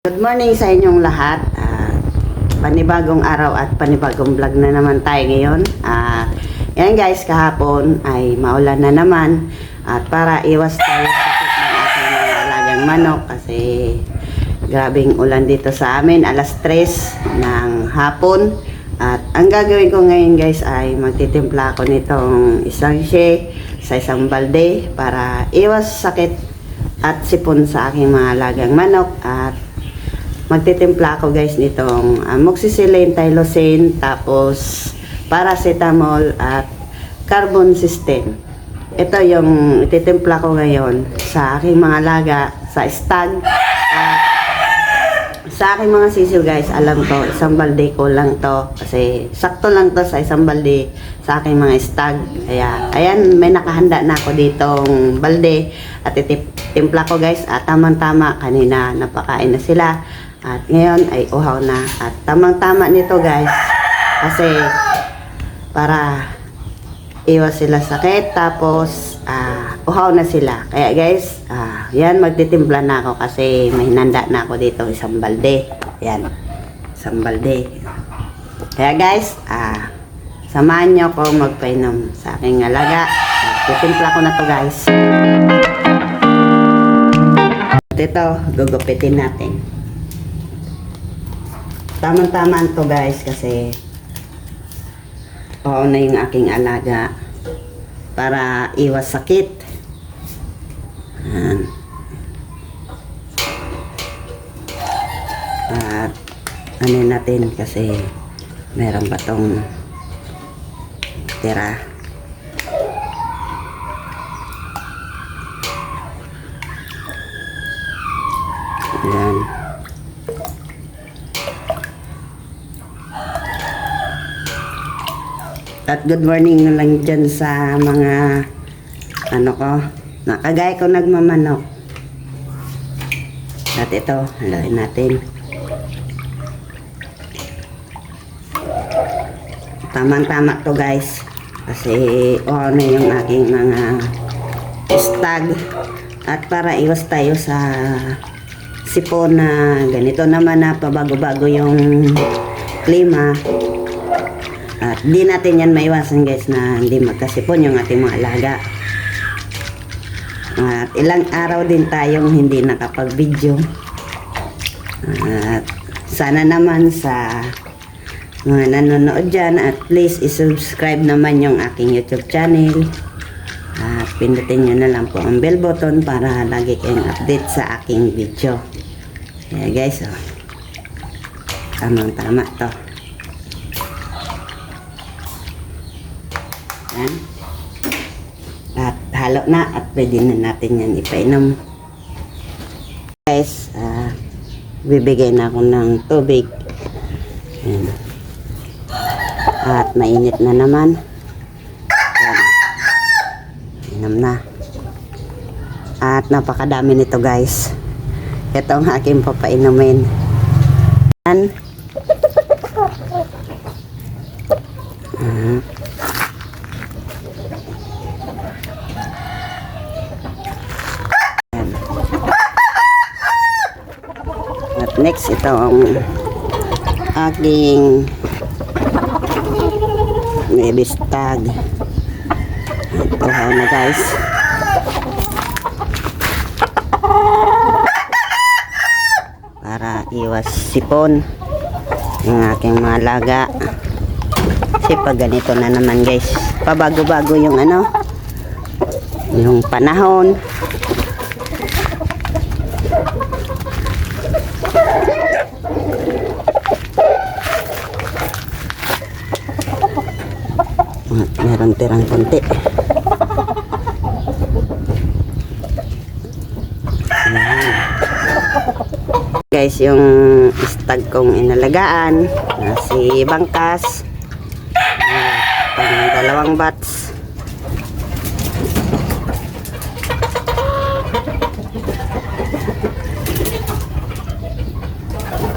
Good morning sa inyong lahat. Panibagong araw at panibagong vlog na naman tayo ngayon. Yan guys, kahapon ay maulan na naman. At para iwas tayo sa sakit ng ating mga alagang manok kasi grabing ulan dito sa amin. Alas 3 ng hapon. At ang gagawin ko ngayon guys ay magtitimpla ako nitong isang shake sa isang balde para iwas sakit at sipon sa aking mga alagang manok. At magtitimpla ako guys nitong amoxicillin, tylosin, tapos paracetamol at carbon system. Ito yung ititimpla ko ngayon sa aking mga alaga, sa stag. Sa aking mga sisiw guys, alam ko, isang balde ko lang to. Kasi sakto lang to sa isang balde sa aking mga stag. Kaya, ayan, may nakahanda na ako ditong balde. At ititimpla ko guys, at tamang-tama, kanina napakain na sila. At ngayon ay uhaw na. At tamang-tama nito guys. Kasi para iwas sila sakit. Tapos uhaw na sila. Kaya guys, yan magtitimpla na ako kasi may hinanda na ako dito isang balde. Yan. Isang balde. Kaya guys, samahan nyo ako magpainom sa aking alaga. Magtitimpla ko na to guys. At ito, gugupitin natin. Tamang-tamaan to guys kasi oo na yung aking alaga para iwas sakit. Ayan. At ano natin kasi meron pa tong tira. Ayan. At good morning na lang dyan sa mga ano ko, nakagaya ko nagmamanok. At ito, haluin natin. Tamang-tama to guys. Kasi na yung aking mga stag. At para iwas tayo sa sipon na ganito naman na pabago-bago yung klima. At di natin yan maiwasan guys na hindi magkasipon yung ating mga alaga. At ilang araw din tayong hindi nakapag-video. At sana naman sa mga nanonood dyan at please isubscribe naman yung aking YouTube channel. At pindutin nyo na lang po ang bell button para lagi kayong update sa aking video. Kaya guys, tamang-tama to. Yan. At halo na at pwede na natin yan ipainom. Guys, bibigay na ako ng tubig. Yan. At mainit na naman. Yan. Inom na. At napakadami nito guys. Ito ang aking papainumin. Yan. At next, ito ang aking baby stag. Uhaw na guys. Para iwas sipon yung aking mga alaga. Kasi pag ganito na naman guys, pabago-bago yung ano, yung panahon. Meron tirang konti. Guys, yung stag kong inalagaan na si Bangkas, pang 2 bats.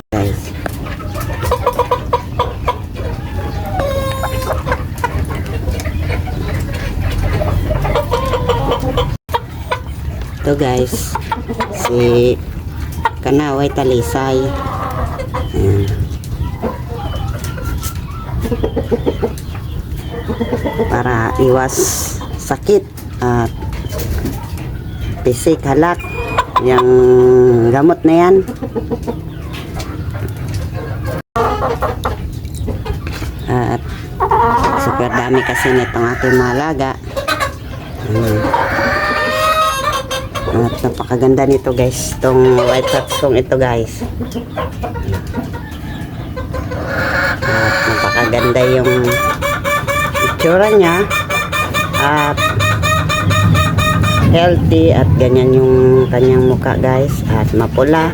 Guys, ito guys, si kanaway talisay. Ayan. Para iwas sakit at pisik, halak, yung gamot na yan. At super dami kasi nitong aking malaga. At napakaganda nito guys, itong white hats kong ito guys. At napakaganda yung itsura niya at healthy at ganyan yung kanyang mukha guys, at mapula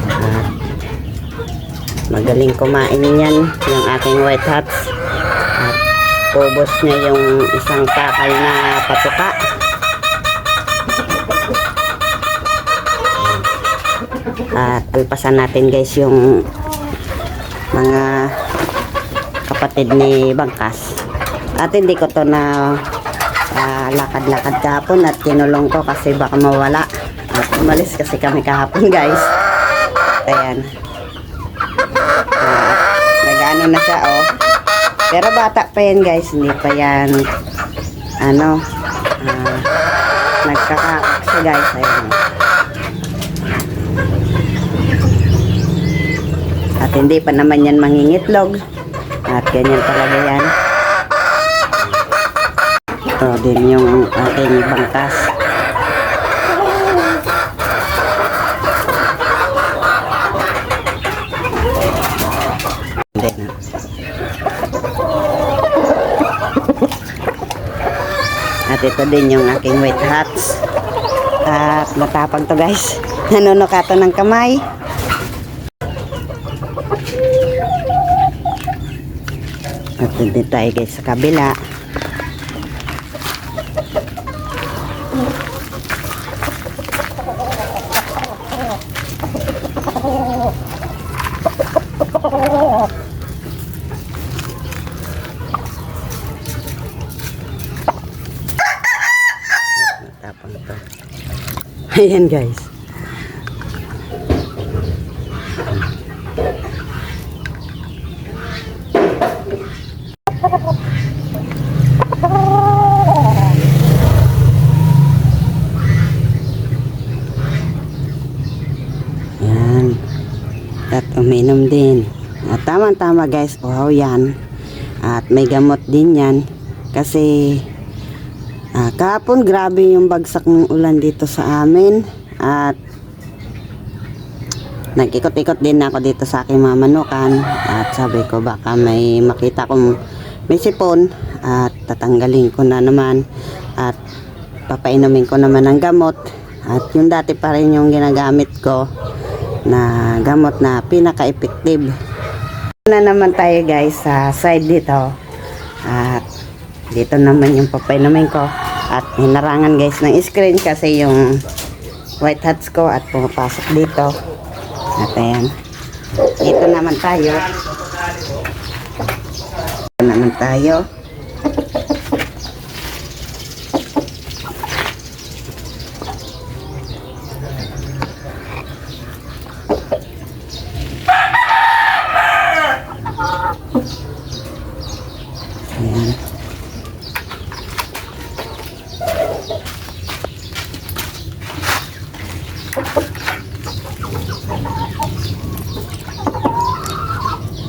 at magaling kumain yan yung aking white hats, at ubos niya yung isang takal na patuka. At alpasan natin guys yung mga kapatid ni Bangkas, at hindi ko to na lakad-lakad kahapon at kinulong ko kasi baka mawala, at umalis kasi kami kahapon guys. Ayan, nag-ano na siya oh, pero bata pa yan guys, hindi pa yan ano, nagkakakak siya guys. Ayan, at hindi pa naman yan mangingitlog, at ganyan talaga yan. Ito din yung aking Bangkas. At ito din yung aking white hats. At matapang to guys. Nanunukato ng kamay. At hindi tayo guys sa kabila. Matapang to. Ayan guys. Yan. At uminom din. At tama-tama guys, uhaw yan. At may gamot din yan. Kasi kahapon grabe yung bagsak ng ulan dito sa amin. At nag-ikot-ikot din ako dito sa aking mamanukan. At sabi ko baka may makita kong may sipon. At tatanggalin ko na naman. At papainumin ko naman ng gamot. At yung dati pa rin yung ginagamit ko na gamot na pinaka-effective. Na naman tayo guys sa side dito. At dito naman yung papainumin ko. At hinarangan guys ng screen kasi yung white hats ko at pumapasok dito. At ayan. Dito naman tayo. Dito naman tayo. Ayan.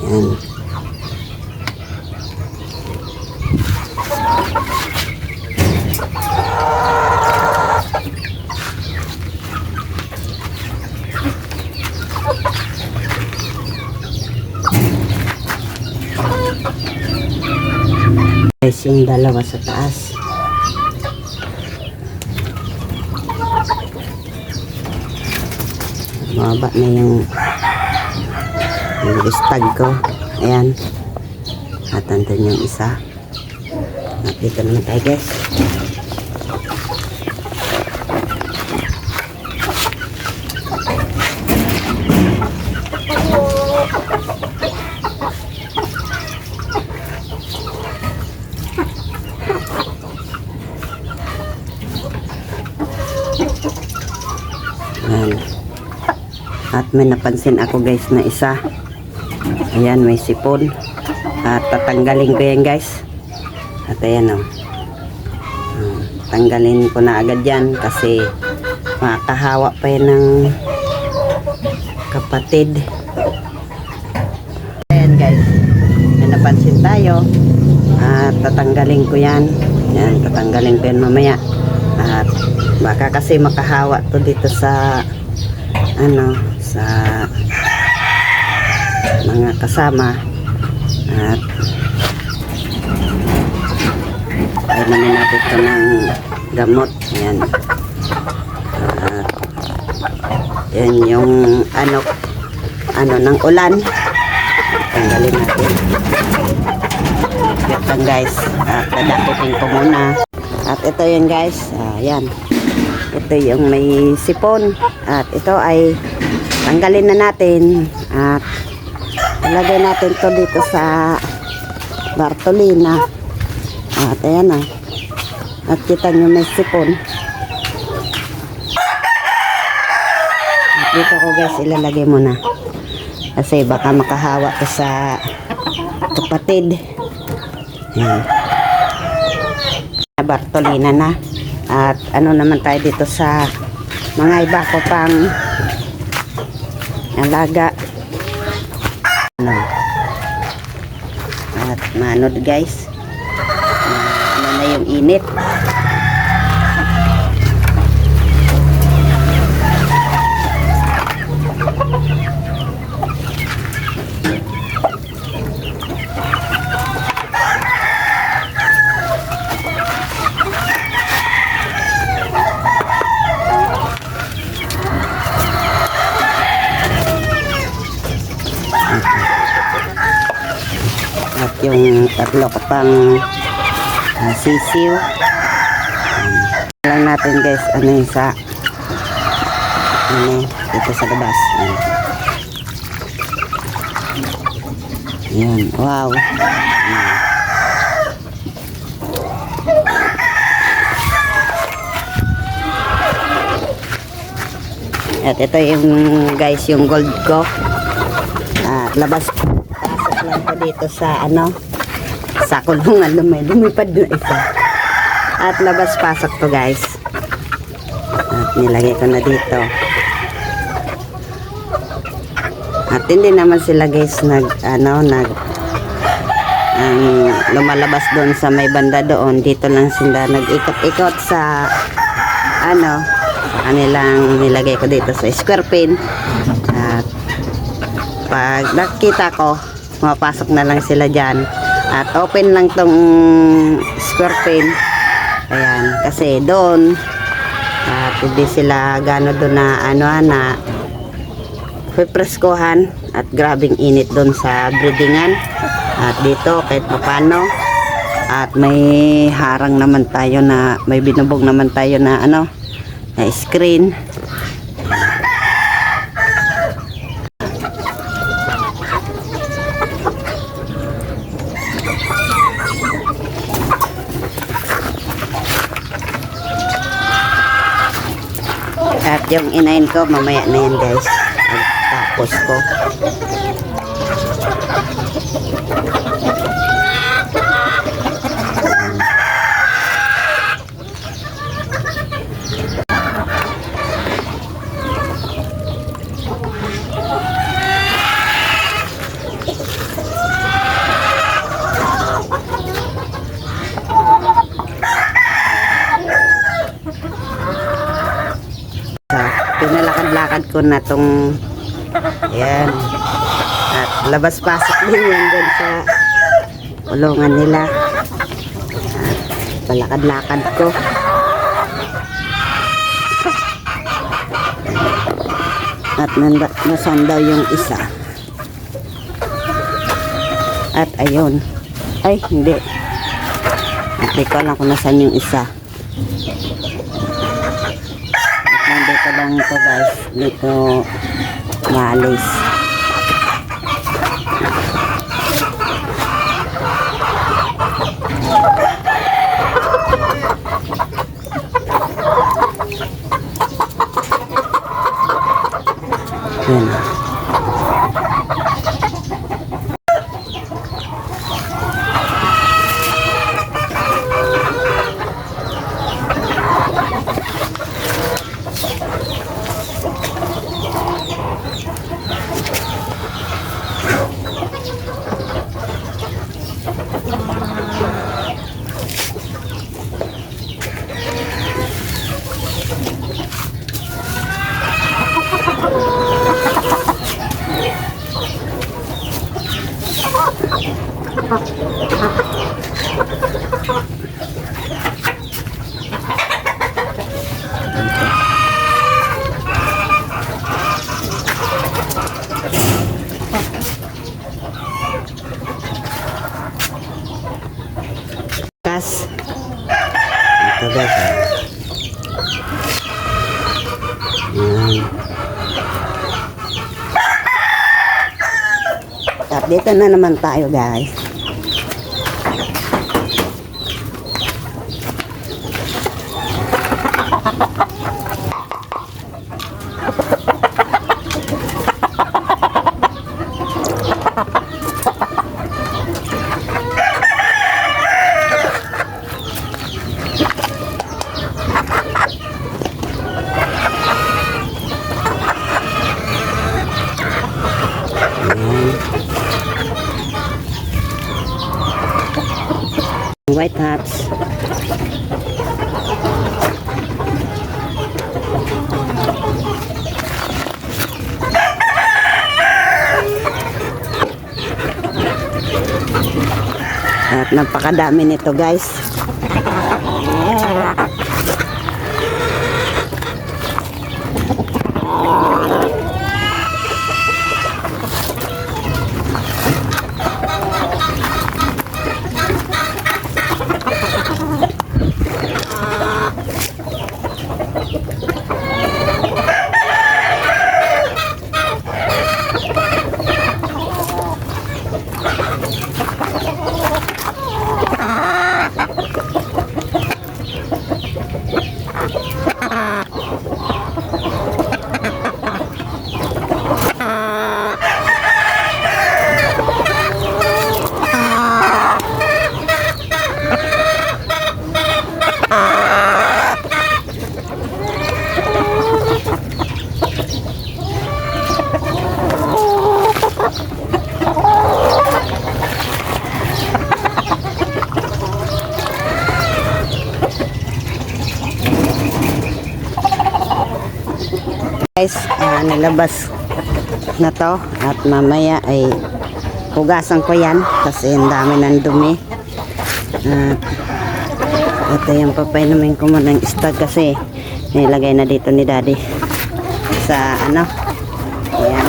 Ayan. Guys, yung dalawa sa taas. Mababa na yung stag ko. Ayan. At andun yung isa. At dito naman tayo guys. Ayan. At may napansin ako guys na isa. Ayan, may sipon. At tatanggalin ko yan guys. At ayan o. Tanggalin ko na agad yan kasi makahawa pa yan ng kapatid. Ayan guys, may napansin tayo. At tatanggalin ko yan. Yan, tatanggalin ko yan mamaya. At baka kasi makahawa to dito sa sa mga kasama. At ay naman natin ito ng gamot. Yan. At yan yung ng ulan. Tanggalin natin. Wait lang guys. At dadaputin ko muna. At ito yun guys. Yan. Ito yung may sipon. At ito ay tanggalin na natin. At ilagay natin to dito sa Bartolina. At ayan na. At kita nyo may sipon. At dito ko guys ilalagay muna. Kasi baka makahawa to sa kapatid. Ayan. Bartolina na. At naman tayo dito sa mga iba ko pang alaga. At manod guys. Na yung init. At yung tatlo ko pang sisiw. Lang natin guys, yung sa dito sa labas. Yan, wow. At ito yung guys, yung gold ko. Labas pasok lang ko dito sa sa kulungan. Lumipad na isa. At labas pasok to guys. At nilagay ko na dito. At hindi naman sila guys lumalabas doon sa may banda doon. Dito lang sila nag-ikot-ikot sa sa kanilang nilagay ko dito sa square pin. At pag nakita ko, mapasok na lang sila dyan. At open lang tong square pin. Ayan, kasi doon at hindi sila gano doon na preskohan. At grabing init doon sa breedingan. At dito kahit papano. At may harang naman tayo may binubog naman tayo na na screen. At yung inahin ko mamaya na yan guys. Tapos ko. Pinalakad-lakad ko na tong ayan. At labas-pasok din yan dun sa kulungan nila. At palakad-lakad ko. At nasan daw yung isa. At ayun. Ay, hindi. Hindi ko alam kung nasan yung isa. Nandito lang ito guys. Dito maalis. Yan. Kas. Ito guys. Yan. At dito na naman tayo guys. White hats. At napakadami nito guys. Guys, nilabas na to at mamaya ay hugasan ko yan kasi ang dami ng dumi. Ito yung papainumin ko mo ng stag kasi nilagay na dito ni daddy sa ano, ayan,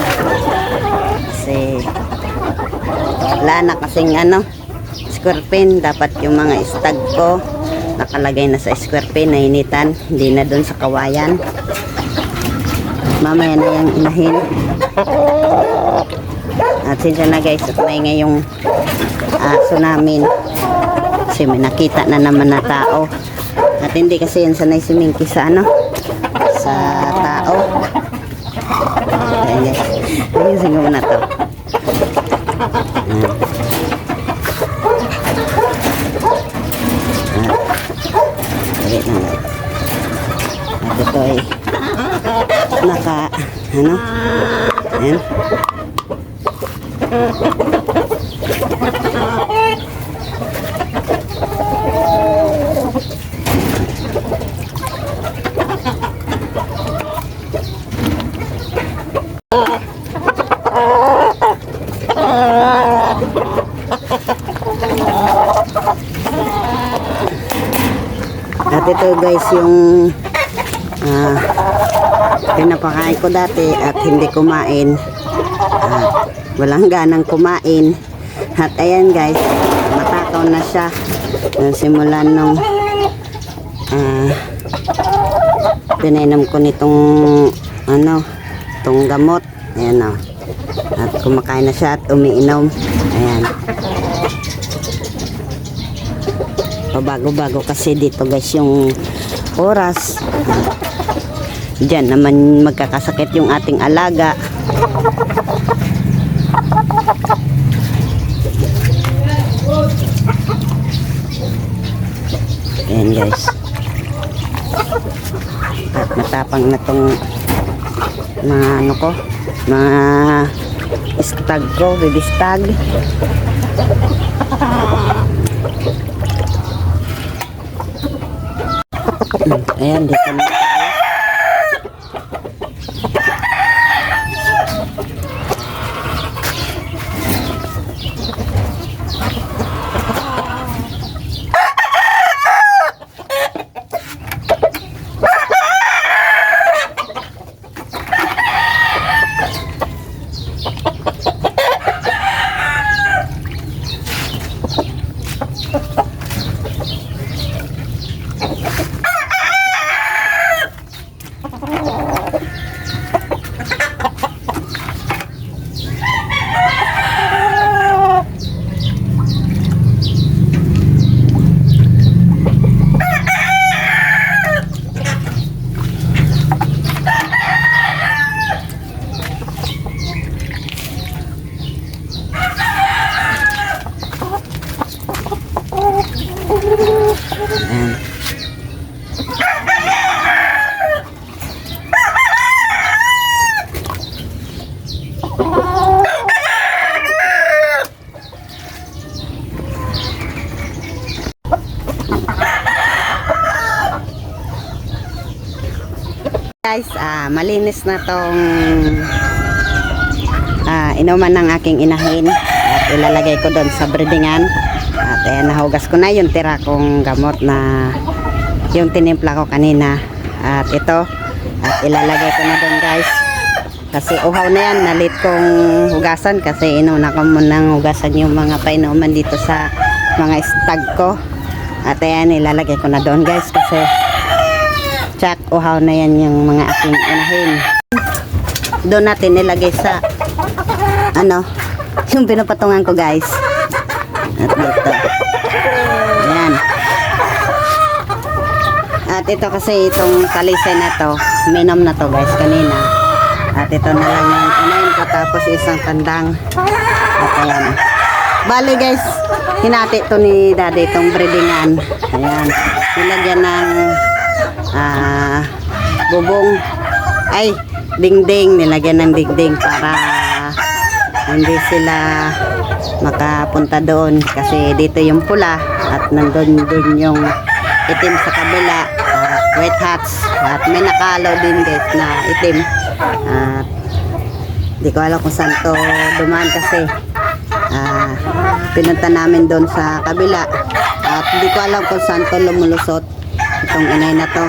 kasi wala na kasing ano, square pin. Dapat yung mga stag ko nakalagay na sa square pin, nainitan, hindi na dun sa kawayan. Mamaya na yung inahin. At siya na guys, at maingay yung aso namin kasi may nakita na naman na tao. At hindi kasi yan sanay si Minky sa ano, sa tao. Ayan guys, ayusin ko muna to. Wait lang guys. At ito ay naka ano, ayan. At ito guys yung pinapakain ko dati at hindi kumain, walang ganang kumain. At ayan guys, matakaw na siya simulan nung pinainom ko nitong ano, itong gamot. Ayan o, at kumakain na siya at umiinom. Ayan, pabago-bago kasi dito guys yung oras. Diyan naman magkakasakit yung ating alaga. guys. At matapang na tong mga ano ko, mga stag ko, baby stag. Ayan, dito na tayo. Guys, malinis na tong inuman ng aking inahin at ilalagay ko doon sa breedingan. At ayan, nahugas ko na yung tira kong gamot na yung tinimpla ko kanina. At ito, at ilalagay ko na doon guys. Kasi uhaw na yan, nalit kong hugasan kasi inuna ko munang hugasan yung mga painuman dito sa mga stag ko. At ayan, ilalagay ko na doon guys kasi tsak, uhaw na yan yung mga aking inahin. Doon natin nilagay sa ano, yung pinupatungan ko guys. At dito. Ayan. At ito kasi itong talisay na to, minom na to guys kanina. At ito na lang yung inahin ko tapos isang tandang. At ayan. Bali guys, hinati to ni daddy itong breedingan. Ayan. Nilagyan ng bubong ay dingding, nilagyan ng dingding para hindi sila makapunta doon kasi dito yung pula at nandun din yung itim sa kabila, white hats at may nakalaw din guys na itim at di ko alam kung saan to dumaan kasi pinunta namin doon sa kabila at di ko alam kung saan to lumulusot itong inay na to.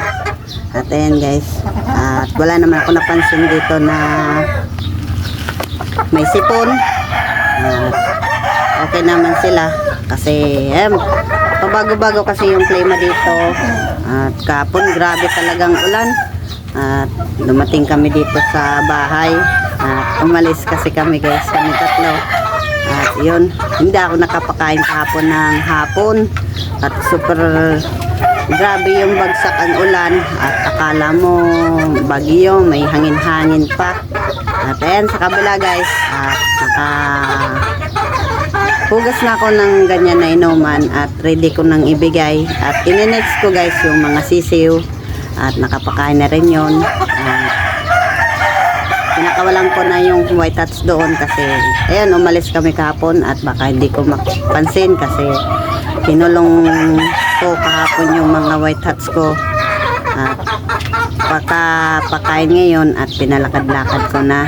At ayan guys, at wala naman ako napansin dito na may sipon. Okay naman sila kasi pabago-bago kasi yung klima dito. At kapon grabe talagang ulan. At dumating kami dito sa bahay at umalis kasi kami guys, kami tatlo. At yun, hindi ako nakapakain kahapon ng hapon at super grabe yung bagsak ang ulan at akala mo bagyo, may hangin-hangin pa. At ayan sa kabila guys, at hugas na ako ng ganyan na inuman at ready ko nang ibigay. At ininext ko guys yung mga sisiw at nakapakain na rin yun. Pinakawalan ko na yung white hats doon kasi ayan, umalis kami kahapon at baka hindi ko mapansin kasi kinulong ko kahapon yung mga white hats ko at pakain ngayon at pinalakad-lakad ko na.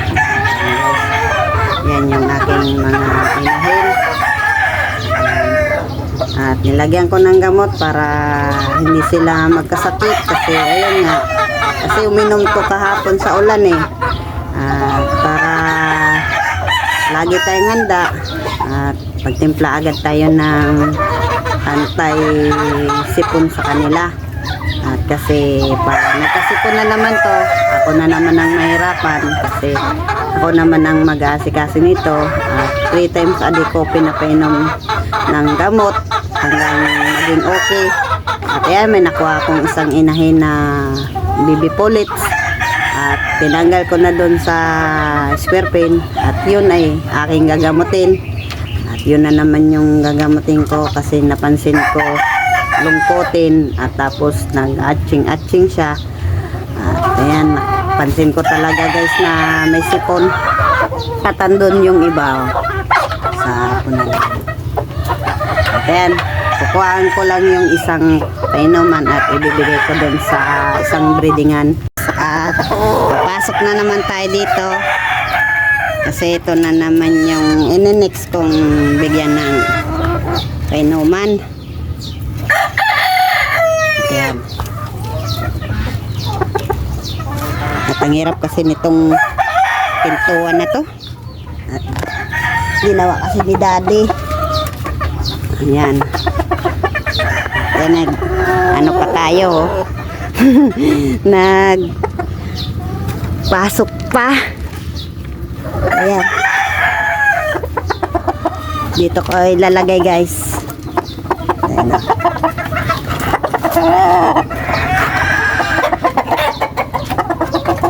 Yan yung aking mga inahin at nilagyan ko ng gamot para hindi sila magkasakit kasi ayun nga, kasi uminom to kahapon sa ulan para lagi tayong handa at pagtimpla agad tayo ng anti-sipon sa kanila. At kasi para nagkasipon na naman to, ako na naman ang mahirapan kasi ako naman ang mag-aasikaso nito. 3 times a day ko pinapainom ng gamot hanggang maging okay. At ayan, may nakuha akong isang inahin na baby pullets at tinanggal ko na dun sa square pin at yun ay aking gagamutin. Yun na naman yung gagamutin ko kasi napansin ko lungkotin at tapos nag-atching siya. At ayan, pansin ko talaga guys na may sipon. At andun yung iba sa punan. At ayan, kukuhaan ko lang yung isang painuman at ibibigay ko dun sa isang breedingan. At papasok na naman tayo dito. Kasi ito na naman yung next kong bigyan ng painuman. Ayan. At ang hirap kasi nitong pintuan na to. At ginawa kasi ni daddy. Ayan. Ayan, ano pa tayo, oh. Pasok pa. Ayan. Dito ko ilalagay guys. Ayan.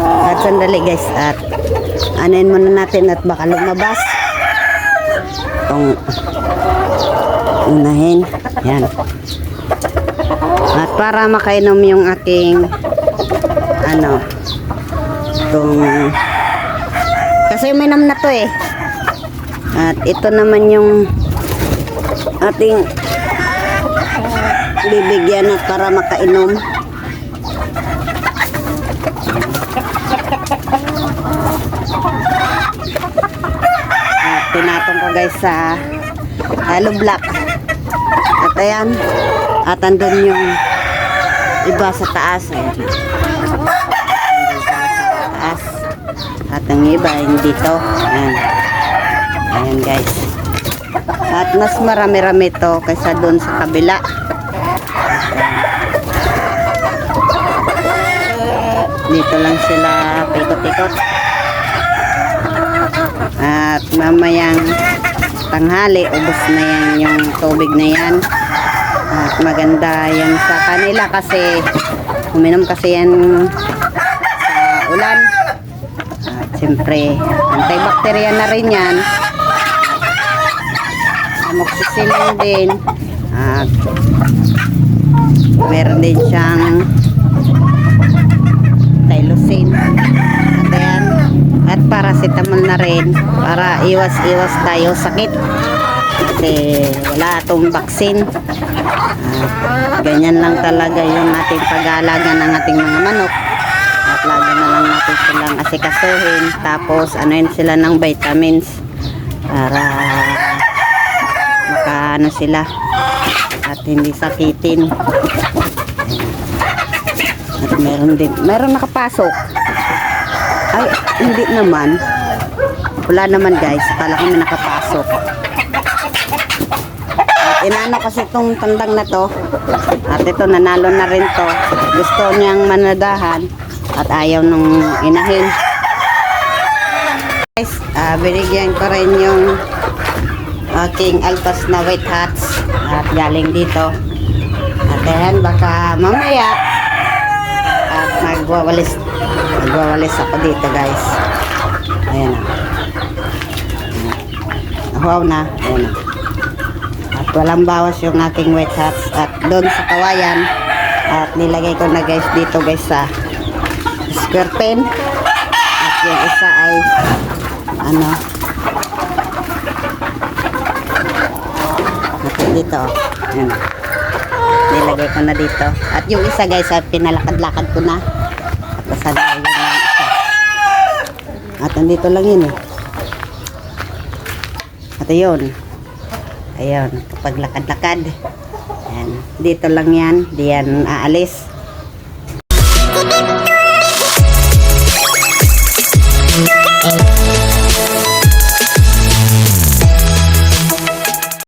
At sandali guys. At anuin muna natin at baka lumabas. Itong unahin. Ayan. At para makainom yung aking itong kasi uminom na to eh. At ito naman yung ating bibigyan at para makainom. At tinatong ko guys sa hollow block. At ayan, at andun yung iba sa taas. Ayan. At ang iba hindi dito. Ayan. Ayan guys. At mas marami-rami to kaysa doon sa kabila. Dito lang sila pikot-ikot. At mamayang tanghali, ubos na yan yung tubig na yan. At maganda yan sa kanila kasi uminom kasi yan sa ulan. At siyempre, antibacterial na rin yan. Amoxicillin din. At meron din siyang Tylosin. At ayan. At paracetamol na rin para iwas-iwas tayo sakit. Kasi wala itong vaccine. Ganyan lang talaga yung ating pag-aalaga ng ating mga manok. At lagi na lang natin silang asikasuhin. Tapos anuin sila ng vitamins para makaano sila at hindi sakitin. At meron nakapasok. Ay, hindi naman. Wala naman guys. Akala ko may nakapasok. At inano kasi itong tandang na to. At ito, nanalo na rin to. Gusto niyang manadahan. At ayaw nung inahin. Guys, binigyan ko rin yung aking alpas na white hats. At galing dito. At ayan, baka mamaya at magwawalis ako dito guys. Ayan na. Wow na. Ayan na. At walang bawas yung aking white hats. At doon sa kawayan. At nilagay ko na guys dito guys sa square pen. At yung isa ay dito. Ayan. Nilagay ko na dito. At yung isa guys ay pinalakad-lakad ko na. At sana yun lang isa. At andito lang yun eh. At ayun. Ayun. Kapag lakad-lakad. Ayan. Dito lang yan. Diyan aalis.